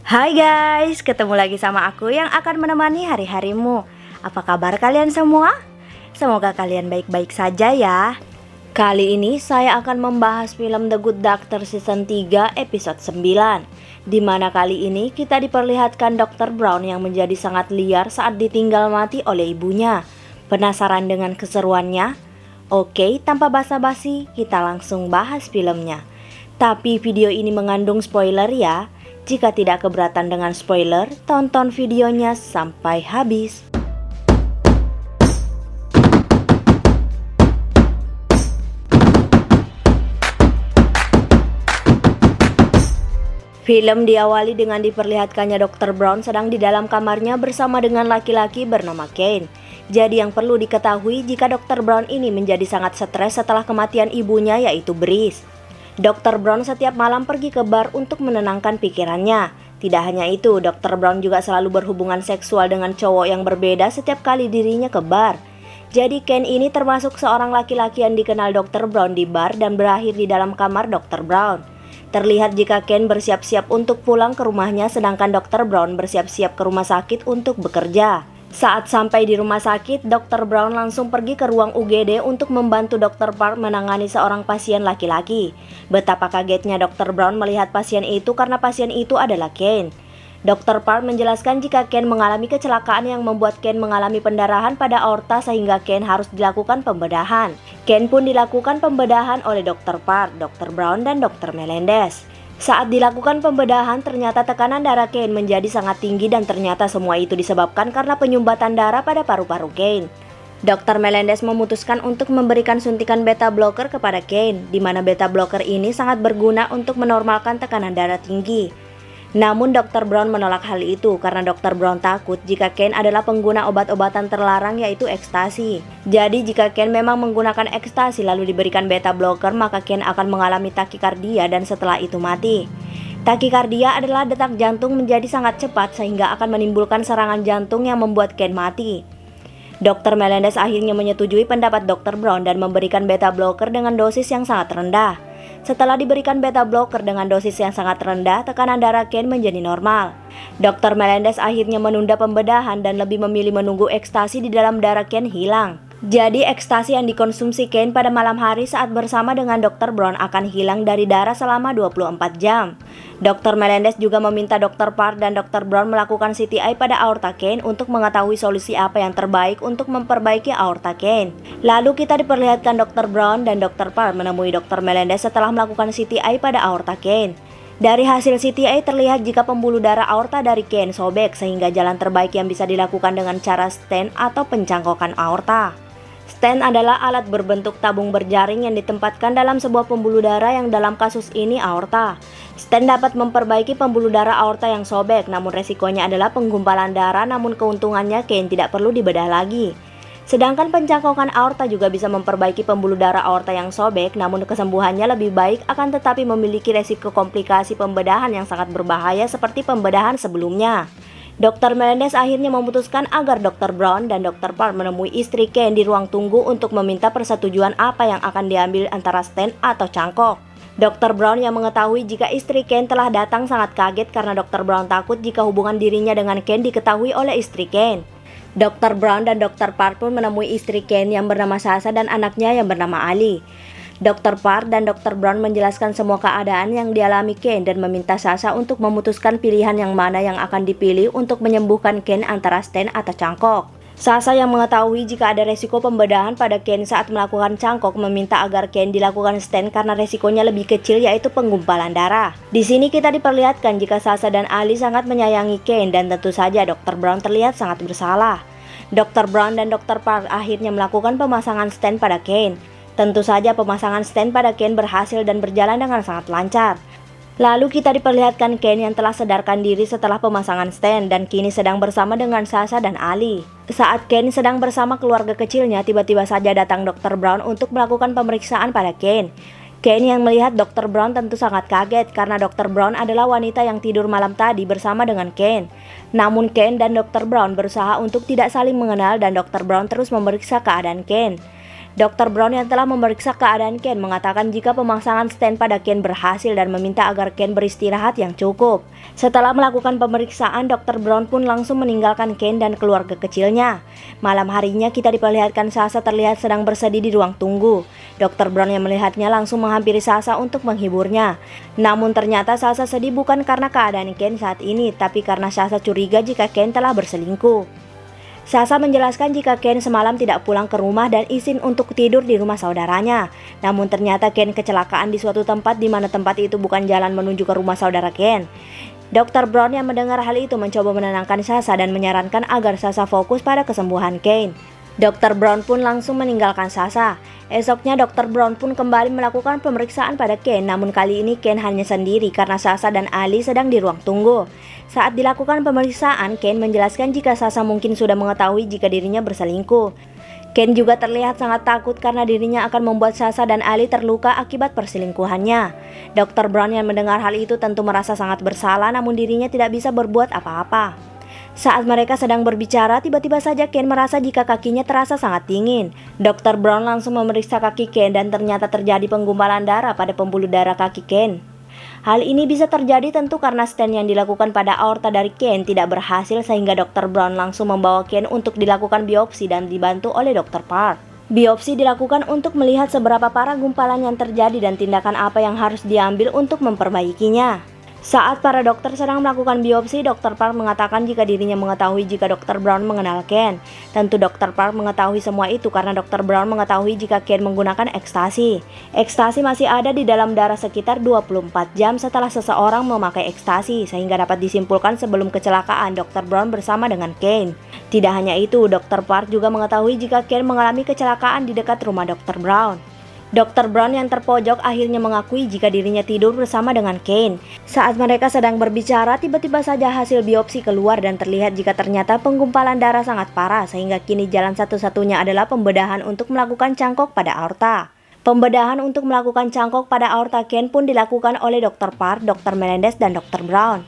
Hai guys, ketemu lagi sama aku yang akan menemani hari-harimu. Apa kabar kalian semua? Semoga kalian baik-baik saja ya. Kali ini saya akan membahas film The Good Doctor Season 3 episode 9, di mana kali ini kita diperlihatkan Dr. Brown yang menjadi sangat liar saat ditinggal mati oleh ibunya. Penasaran dengan keseruannya? Oke, tanpa basa-basi, kita langsung bahas filmnya. Tapi video ini mengandung spoiler ya. Jika tidak keberatan dengan spoiler, tonton videonya sampai habis. Film diawali dengan diperlihatkannya Dr. Brown sedang di dalam kamarnya bersama dengan laki-laki bernama Kane. Jadi yang perlu diketahui jika Dr. Brown ini menjadi sangat stres setelah kematian ibunya yaitu Brice. Dr. Brown setiap malam pergi ke bar untuk menenangkan pikirannya. Tidak hanya itu, Dr. Brown juga selalu berhubungan seksual dengan cowok yang berbeda setiap kali dirinya ke bar. Jadi Ken ini termasuk seorang laki-laki yang dikenal Dr. Brown di bar dan berakhir di dalam kamar Dr. Brown. Terlihat jika Ken bersiap-siap untuk pulang ke rumahnya sedangkan Dr. Brown bersiap-siap ke rumah sakit untuk bekerja. Saat sampai di rumah sakit, Dr. Brown langsung pergi ke ruang UGD untuk membantu Dr. Park menangani seorang pasien laki-laki. Betapa kagetnya Dr. Brown melihat pasien itu karena pasien itu adalah Ken. Dr. Park menjelaskan jika Ken mengalami kecelakaan yang membuat Ken mengalami pendarahan pada aorta sehingga Ken harus dilakukan pembedahan. Ken pun dilakukan pembedahan oleh Dr. Park, Dr. Brown, dan Dr. Melendez. Saat dilakukan pembedahan, ternyata tekanan darah Kane menjadi sangat tinggi dan ternyata semua itu disebabkan karena penyumbatan darah pada paru-paru Kane. Dr. Melendez memutuskan untuk memberikan suntikan beta blocker kepada Kane, di mana beta blocker ini sangat berguna untuk menormalkan tekanan darah tinggi. Namun Dr. Brown menolak hal itu karena Dr. Brown takut jika Kane adalah pengguna obat-obatan terlarang yaitu ekstasi. Jadi jika Kane memang menggunakan ekstasi lalu diberikan beta blocker maka Kane akan mengalami takikardia dan setelah itu mati. Takikardia adalah detak jantung menjadi sangat cepat sehingga akan menimbulkan serangan jantung yang membuat Kane mati. Dr. Melendez akhirnya menyetujui pendapat Dr. Brown dan memberikan beta blocker dengan dosis yang sangat rendah. Setelah diberikan beta blocker dengan dosis yang sangat rendah, tekanan darah Kane menjadi normal. Dr. Melendez akhirnya menunda pembedahan dan lebih memilih menunggu ekstasi di dalam darah Kane hilang. Jadi ekstasi yang dikonsumsi Kane pada malam hari saat bersama dengan Dr. Brown akan hilang dari darah selama 24 jam. Dr. Melendez juga meminta Dr. Park dan Dr. Brown melakukan CTI pada aorta Kane untuk mengetahui solusi apa yang terbaik untuk memperbaiki aorta Kane. Lalu kita diperlihatkan Dr. Brown dan Dr. Park menemui Dr. Melendez setelah melakukan CTI pada aorta Kane. Dari hasil CTI terlihat jika pembuluh darah aorta dari Kane sobek sehingga jalan terbaik yang bisa dilakukan dengan cara stent atau pencangkokan aorta. Stent adalah alat berbentuk tabung berjaring yang ditempatkan dalam sebuah pembuluh darah yang dalam kasus ini aorta. Stent dapat memperbaiki pembuluh darah aorta yang sobek, namun resikonya adalah penggumpalan darah, namun keuntungannya Kane tidak perlu dibedah lagi. Sedangkan pencangkokan aorta juga bisa memperbaiki pembuluh darah aorta yang sobek, namun kesembuhannya lebih baik akan tetapi memiliki resiko komplikasi pembedahan yang sangat berbahaya seperti pembedahan sebelumnya. Dr. Melendez akhirnya memutuskan agar Dr. Brown dan Dr. Park menemui istri Kane di ruang tunggu untuk meminta persetujuan apa yang akan diambil antara stent atau cangkok. Dr. Brown yang mengetahui jika istri Kane telah datang sangat kaget karena Dr. Brown takut jika hubungan dirinya dengan Kane diketahui oleh istri Kane. Dr. Brown dan Dr. Park pun menemui istri Kane yang bernama Sasha dan anaknya yang bernama Ali. Dr. Park dan Dr. Brown menjelaskan semua keadaan yang dialami Kane dan meminta Sasha untuk memutuskan pilihan yang mana yang akan dipilih untuk menyembuhkan Kane antara stent atau cangkok. Sasha yang mengetahui jika ada resiko pembedahan pada Kane saat melakukan cangkok meminta agar Kane dilakukan stent karena resikonya lebih kecil yaitu penggumpalan darah. Di sini kita diperlihatkan jika Sasha dan Ali sangat menyayangi Kane dan tentu saja Dr. Brown terlihat sangat bersalah. Dr. Brown dan Dr. Park akhirnya melakukan pemasangan stent pada Kane. Tentu saja pemasangan stent pada Kane berhasil dan berjalan dengan sangat lancar. Lalu kita diperlihatkan Kane yang telah sadarkan diri setelah pemasangan stent dan kini sedang bersama dengan Sasha dan Ali. Saat Kane sedang bersama keluarga kecilnya, tiba-tiba saja datang Dr. Brown untuk melakukan pemeriksaan pada Kane. Kane yang melihat Dr. Brown tentu sangat kaget karena Dr. Brown adalah wanita yang tidur malam tadi bersama dengan Kane. Namun Kane dan Dr. Brown berusaha untuk tidak saling mengenal dan Dr. Brown terus memeriksa keadaan Kane. Dr. Brown yang telah memeriksa keadaan Ken mengatakan jika pemasangan stent pada Ken berhasil dan meminta agar Ken beristirahat yang cukup. Setelah melakukan pemeriksaan, Dr. Brown pun langsung meninggalkan Ken dan keluarga kecilnya. Malam harinya kita diperlihatkan Sasha terlihat sedang bersedih di ruang tunggu. Dr. Brown yang melihatnya langsung menghampiri Sasha untuk menghiburnya. Namun ternyata Sasha sedih bukan karena keadaan Ken saat ini, tapi karena Sasha curiga jika Ken telah berselingkuh. Sasha menjelaskan jika Ken semalam tidak pulang ke rumah dan izin untuk tidur di rumah saudaranya. Namun ternyata Ken kecelakaan di suatu tempat di mana tempat itu bukan jalan menuju ke rumah saudara Ken. Dr. Brown yang mendengar hal itu mencoba menenangkan Sasha dan menyarankan agar Sasha fokus pada kesembuhan Ken. Dr. Brown pun langsung meninggalkan Sasha. Esoknya Dr. Brown pun kembali melakukan pemeriksaan pada Ken, namun kali ini Ken hanya sendiri karena Sasha dan Ali sedang di ruang tunggu. Saat dilakukan pemeriksaan, Ken menjelaskan jika Sasha mungkin sudah mengetahui jika dirinya berselingkuh. Ken juga terlihat sangat takut karena dirinya akan membuat Sasha dan Ali terluka akibat perselingkuhannya. Dr. Brown yang mendengar hal itu tentu merasa sangat bersalah, namun dirinya tidak bisa berbuat apa-apa. Saat mereka sedang berbicara, tiba-tiba saja Ken merasa jika kakinya terasa sangat dingin. Dr. Brown langsung memeriksa kaki Ken dan ternyata terjadi penggumpalan darah pada pembuluh darah kaki Ken. Hal ini bisa terjadi tentu karena stent yang dilakukan pada aorta dari Ken tidak berhasil sehingga Dr. Brown langsung membawa Ken untuk dilakukan biopsi dan dibantu oleh Dr. Park. Biopsi dilakukan untuk melihat seberapa parah gumpalan yang terjadi dan tindakan apa yang harus diambil untuk memperbaikinya. Saat para dokter sedang melakukan biopsi, Dr. Park mengatakan jika dirinya mengetahui jika Dr. Brown mengenal Ken. Tentu Dr. Park mengetahui semua itu karena Dr. Brown mengetahui jika Ken menggunakan ekstasi. Ekstasi masih ada di dalam darah sekitar 24 jam setelah seseorang memakai ekstasi, sehingga dapat disimpulkan sebelum kecelakaan Dr. Brown bersama dengan Ken. Tidak hanya itu, Dr. Park juga mengetahui jika Ken mengalami kecelakaan di dekat rumah Dr. Brown. Dr. Brown yang terpojok akhirnya mengakui jika dirinya tidur bersama dengan Ken. Saat mereka sedang berbicara, tiba-tiba saja hasil biopsi keluar dan terlihat jika ternyata penggumpalan darah sangat parah sehingga kini jalan satu-satunya adalah pembedahan untuk melakukan cangkok pada aorta. Pembedahan untuk melakukan cangkok pada aorta Ken pun dilakukan oleh Dr. Park, Dr. Melendez, dan Dr. Brown.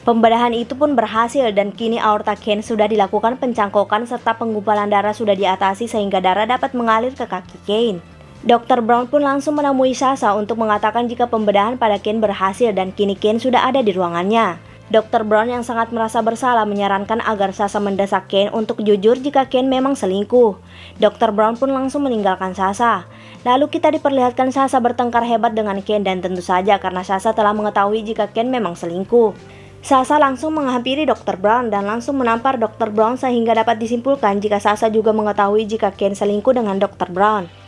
Pembedahan itu pun berhasil dan kini aorta Ken sudah dilakukan pencangkokan serta penggumpalan darah sudah diatasi sehingga darah dapat mengalir ke kaki Ken. Dr. Brown pun langsung menemui Sasha untuk mengatakan jika pembedahan pada Ken berhasil dan kini Ken sudah ada di ruangannya. Dr. Brown yang sangat merasa bersalah menyarankan agar Sasha mendesak Ken untuk jujur jika Ken memang selingkuh. Dr. Brown pun langsung meninggalkan Sasha. Lalu kita diperlihatkan Sasha bertengkar hebat dengan Ken dan tentu saja karena Sasha telah mengetahui jika Ken memang selingkuh. Sasha langsung menghampiri Dr. Brown dan langsung menampar Dr. Brown sehingga dapat disimpulkan jika Sasha juga mengetahui jika Ken selingkuh dengan Dr. Brown.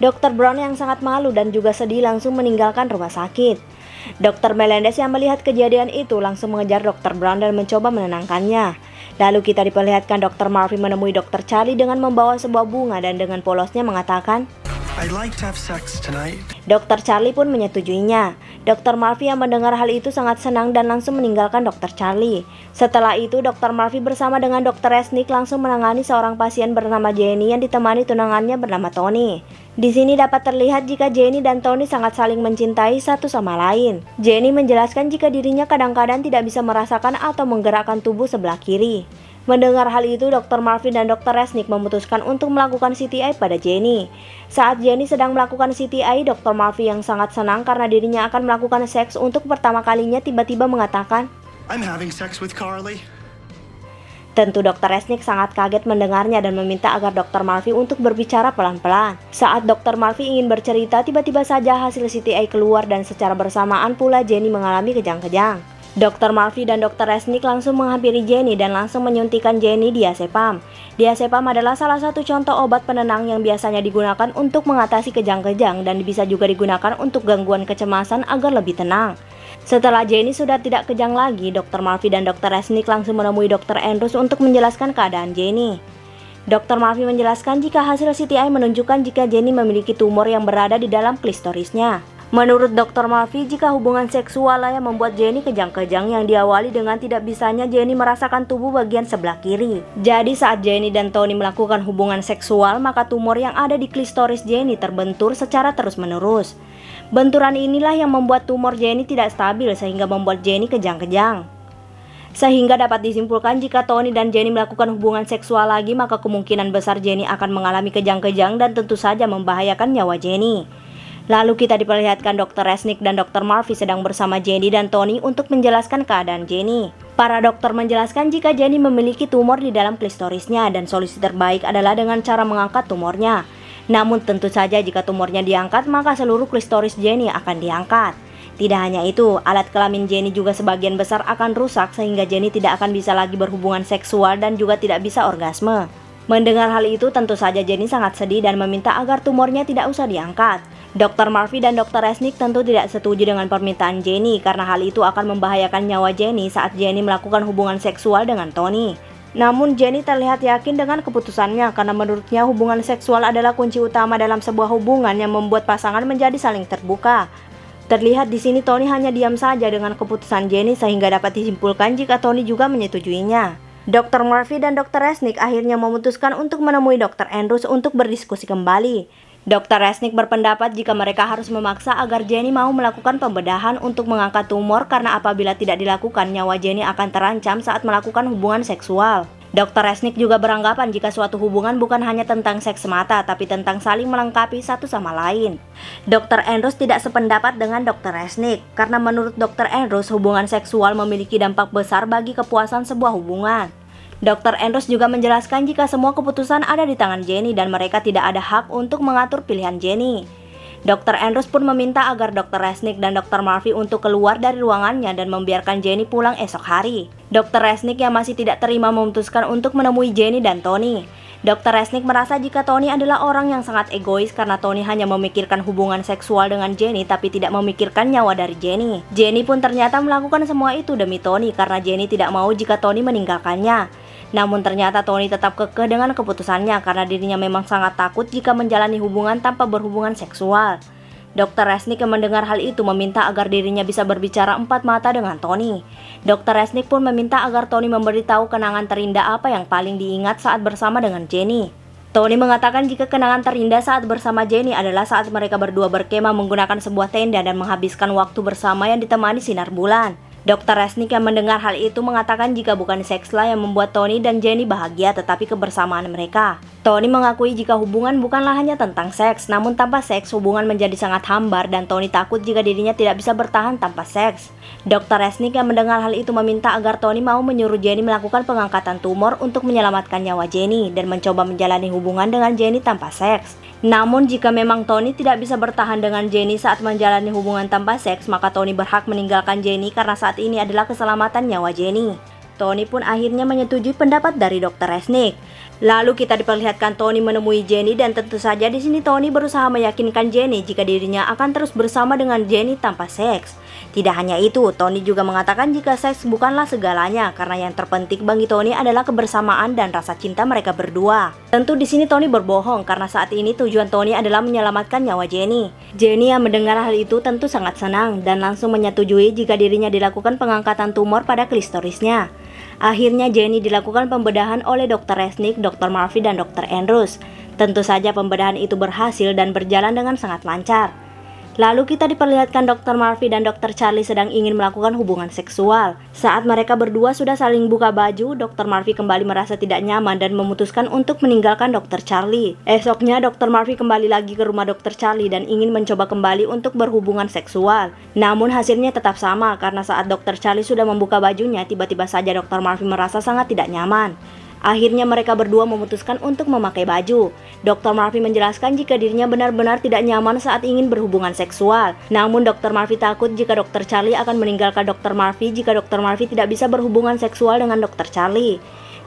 Dr. Brown yang sangat malu dan juga sedih langsung meninggalkan rumah sakit. Dr. Melendez yang melihat kejadian itu langsung mengejar Dr. Brown dan mencoba menenangkannya. Lalu kita diperlihatkan Dr. Murphy menemui Dr. Charlie dengan membawa sebuah bunga dan dengan polosnya mengatakan, I'd like to have sex tonight. Dr. Charlie pun menyetujuinya. Dr. Murphy yang mendengar hal itu sangat senang dan langsung meninggalkan Dr. Charlie. Setelah itu, Dr. Murphy bersama dengan Dr. Resnick langsung menangani seorang pasien bernama Jenny yang ditemani tunangannya bernama Tony. Di sini dapat terlihat jika Jenny dan Tony sangat saling mencintai satu sama lain. Jenny menjelaskan jika dirinya kadang-kadang tidak bisa merasakan atau menggerakkan tubuh sebelah kiri. Mendengar hal itu, Dr. Murphy dan Dr. Resnick memutuskan untuk melakukan CTI pada Jenny. Saat Jenny sedang melakukan CTI, Dr. Murphy yang sangat senang karena dirinya akan melakukan seks untuk pertama kalinya tiba-tiba mengatakan, I'm having sex with Carly. Tentu Dr. Resnick sangat kaget mendengarnya dan meminta agar Dr. Murphy untuk berbicara pelan-pelan. Saat Dr. Murphy ingin bercerita, tiba-tiba saja hasil CTI keluar dan secara bersamaan pula Jenny mengalami kejang-kejang. Dr. Murphy dan Dr. Resnick langsung menghampiri Jenny dan langsung menyuntikkan Jenny diazepam. Diazepam adalah salah satu contoh obat penenang yang biasanya digunakan untuk mengatasi kejang-kejang dan bisa juga digunakan untuk gangguan kecemasan agar lebih tenang. Setelah Jenny sudah tidak kejang lagi, Dr. Murphy dan Dr. Resnick langsung menemui Dr. Andrews untuk menjelaskan keadaan Jenny. Dr. Murphy menjelaskan jika hasil CTI menunjukkan jika Jenny memiliki tumor yang berada di dalam klistorisnya. Menurut Dr. Murphy, jika hubungan seksual yang membuat Jenny kejang-kejang yang diawali dengan tidak bisanya Jenny merasakan tubuh bagian sebelah kiri. Jadi saat Jenny dan Tony melakukan hubungan seksual, maka tumor yang ada di klistoris Jenny terbentur secara terus-menerus. Benturan inilah yang membuat tumor Jenny tidak stabil sehingga membuat Jenny kejang-kejang. Sehingga dapat disimpulkan jika Tony dan Jenny melakukan hubungan seksual lagi, maka kemungkinan besar Jenny akan mengalami kejang-kejang dan tentu saja membahayakan nyawa Jenny. Lalu kita diperlihatkan Dr. Resnick dan Dr. Murphy sedang bersama Jenny dan Tony untuk menjelaskan keadaan Jenny. Para dokter menjelaskan jika Jenny memiliki tumor di dalam klistorisnya dan solusi terbaik adalah dengan cara mengangkat tumornya. Namun tentu saja jika tumornya diangkat, maka seluruh klistoris Jenny akan diangkat. Tidak hanya itu, alat kelamin Jenny juga sebagian besar akan rusak sehingga Jenny tidak akan bisa lagi berhubungan seksual dan juga tidak bisa orgasme. Mendengar hal itu tentu saja Jenny sangat sedih dan meminta agar tumornya tidak usah diangkat. Dr. Murphy dan Dr. Resnick tentu tidak setuju dengan permintaan Jenny karena hal itu akan membahayakan nyawa Jenny saat Jenny melakukan hubungan seksual dengan Tony. Namun Jenny terlihat yakin dengan keputusannya karena menurutnya hubungan seksual adalah kunci utama dalam sebuah hubungan yang membuat pasangan menjadi saling terbuka. Terlihat di sini Tony hanya diam saja dengan keputusan Jenny sehingga dapat disimpulkan jika Tony juga menyetujuinya. Dr. Murphy dan Dr. Resnick akhirnya memutuskan untuk menemui Dr. Andrews untuk berdiskusi kembali. Dr. Resnick berpendapat jika mereka harus memaksa agar Jenny mau melakukan pembedahan untuk mengangkat tumor karena apabila tidak dilakukan nyawa Jenny akan terancam saat melakukan hubungan seksual. Dr. Resnick juga beranggapan jika suatu hubungan bukan hanya tentang seks semata, tapi tentang saling melengkapi satu sama lain. Dr. Andrews tidak sependapat dengan Dr. Resnick, karena menurut Dr. Andrews hubungan seksual memiliki dampak besar bagi kepuasan sebuah hubungan. Dr. Andrews juga menjelaskan jika semua keputusan ada di tangan Jenny dan mereka tidak ada hak untuk mengatur pilihan Jenny. Dr. Andrews pun meminta agar Dr. Resnick dan Dr. Murphy untuk keluar dari ruangannya dan membiarkan Jenny pulang esok hari. Dr. Resnick yang masih tidak terima memutuskan untuk menemui Jenny dan Tony. Dr. Resnick merasa jika Tony adalah orang yang sangat egois karena Tony hanya memikirkan hubungan seksual dengan Jenny tapi tidak memikirkan nyawa dari Jenny. Jenny pun ternyata melakukan semua itu demi Tony karena Jenny tidak mau jika Tony meninggalkannya. Namun ternyata Tony tetap kekeh dengan keputusannya karena dirinya memang sangat takut jika menjalani hubungan tanpa berhubungan seksual. Dr. Resnick yang mendengar hal itu meminta agar dirinya bisa berbicara empat mata dengan Tony. Dr. Resnick pun meminta agar Tony memberitahu kenangan terindah apa yang paling diingat saat bersama dengan Jenny. Tony mengatakan jika kenangan terindah saat bersama Jenny adalah saat mereka berdua berkemah menggunakan sebuah tenda dan menghabiskan waktu bersama yang ditemani sinar bulan. Dr. Resnick yang mendengar hal itu mengatakan jika bukan sekslah yang membuat Tony dan Jenny bahagia tetapi kebersamaan mereka. Tony mengakui jika hubungan bukanlah hanya tentang seks, namun tanpa seks hubungan menjadi sangat hambar dan Tony takut jika dirinya tidak bisa bertahan tanpa seks. Dr. Resnick yang mendengar hal itu meminta agar Tony mau menyuruh Jenny melakukan pengangkatan tumor untuk menyelamatkan nyawa Jenny dan mencoba menjalani hubungan dengan Jenny tanpa seks. Namun jika memang Tony tidak bisa bertahan dengan Jenny saat menjalani hubungan tanpa seks, maka Tony berhak meninggalkan Jenny karena saat ini adalah keselamatan nyawa Jenny. Tony pun akhirnya menyetujui pendapat dari Dr. Resnick. Lalu kita diperlihatkan Tony menemui Jenny dan tentu saja di sini Tony berusaha meyakinkan Jenny jika dirinya akan terus bersama dengan Jenny tanpa seks. Tidak hanya itu, Tony juga mengatakan jika seks bukanlah segalanya karena yang terpenting bagi Tony adalah kebersamaan dan rasa cinta mereka berdua. Tentu di sini Tony berbohong karena saat ini tujuan Tony adalah menyelamatkan nyawa Jenny. Jenny yang mendengar hal itu tentu sangat senang dan langsung menyetujui jika dirinya dilakukan pengangkatan tumor pada klistorisnya. Akhirnya Jenny dilakukan pembedahan oleh Dr. Resnick, Dr. Murphy, dan Dr. Andrews. Tentu saja pembedahan itu berhasil dan berjalan dengan sangat lancar. Lalu kita diperlihatkan Dr. Murphy dan Dr. Charlie sedang ingin melakukan hubungan seksual. Saat mereka berdua sudah saling buka baju, Dr. Murphy kembali merasa tidak nyaman dan memutuskan untuk meninggalkan Dr. Charlie. Esoknya Dr. Murphy kembali lagi ke rumah Dr. Charlie dan ingin mencoba kembali untuk berhubungan seksual. Namun hasilnya tetap sama karena saat Dr. Charlie sudah membuka bajunya, tiba-tiba saja Dr. Murphy merasa sangat tidak nyaman. Akhirnya mereka berdua memutuskan untuk memakai baju. Dr. Murphy menjelaskan jika dirinya benar-benar tidak nyaman saat ingin berhubungan seksual. Namun Dr. Murphy takut jika Dr. Charlie akan meninggalkan Dr. Murphy jika Dr. Murphy tidak bisa berhubungan seksual dengan Dr. Charlie.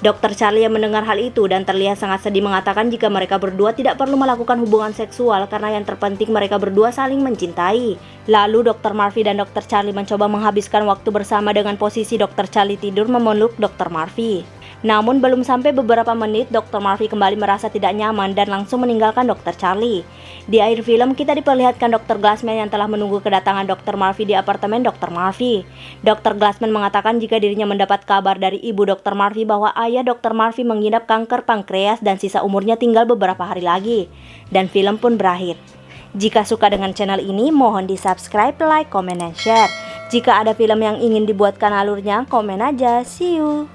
Dr. Charlie yang mendengar hal itu dan terlihat sangat sedih mengatakan jika mereka berdua tidak perlu melakukan hubungan seksual karena yang terpenting mereka berdua saling mencintai. Lalu Dr. Murphy dan Dr. Charlie mencoba menghabiskan waktu bersama dengan posisi Dr. Charlie tidur memeluk Dr. Murphy. Namun belum sampai beberapa menit, Dr. Murphy kembali merasa tidak nyaman dan langsung meninggalkan Dr. Charlie. Di akhir film kita diperlihatkan Dr. Glassman yang telah menunggu kedatangan Dr. Murphy di apartemen Dr. Murphy. Dr. Glassman mengatakan jika dirinya mendapat kabar dari ibu Dr. Murphy bahwa ayah Dr. Murphy mengidap kanker pankreas dan sisa umurnya tinggal beberapa hari lagi. Dan film pun berakhir. Jika suka dengan channel ini, mohon di subscribe, like, comment, dan share. Jika ada film yang ingin dibuatkan alurnya, komen aja. See you!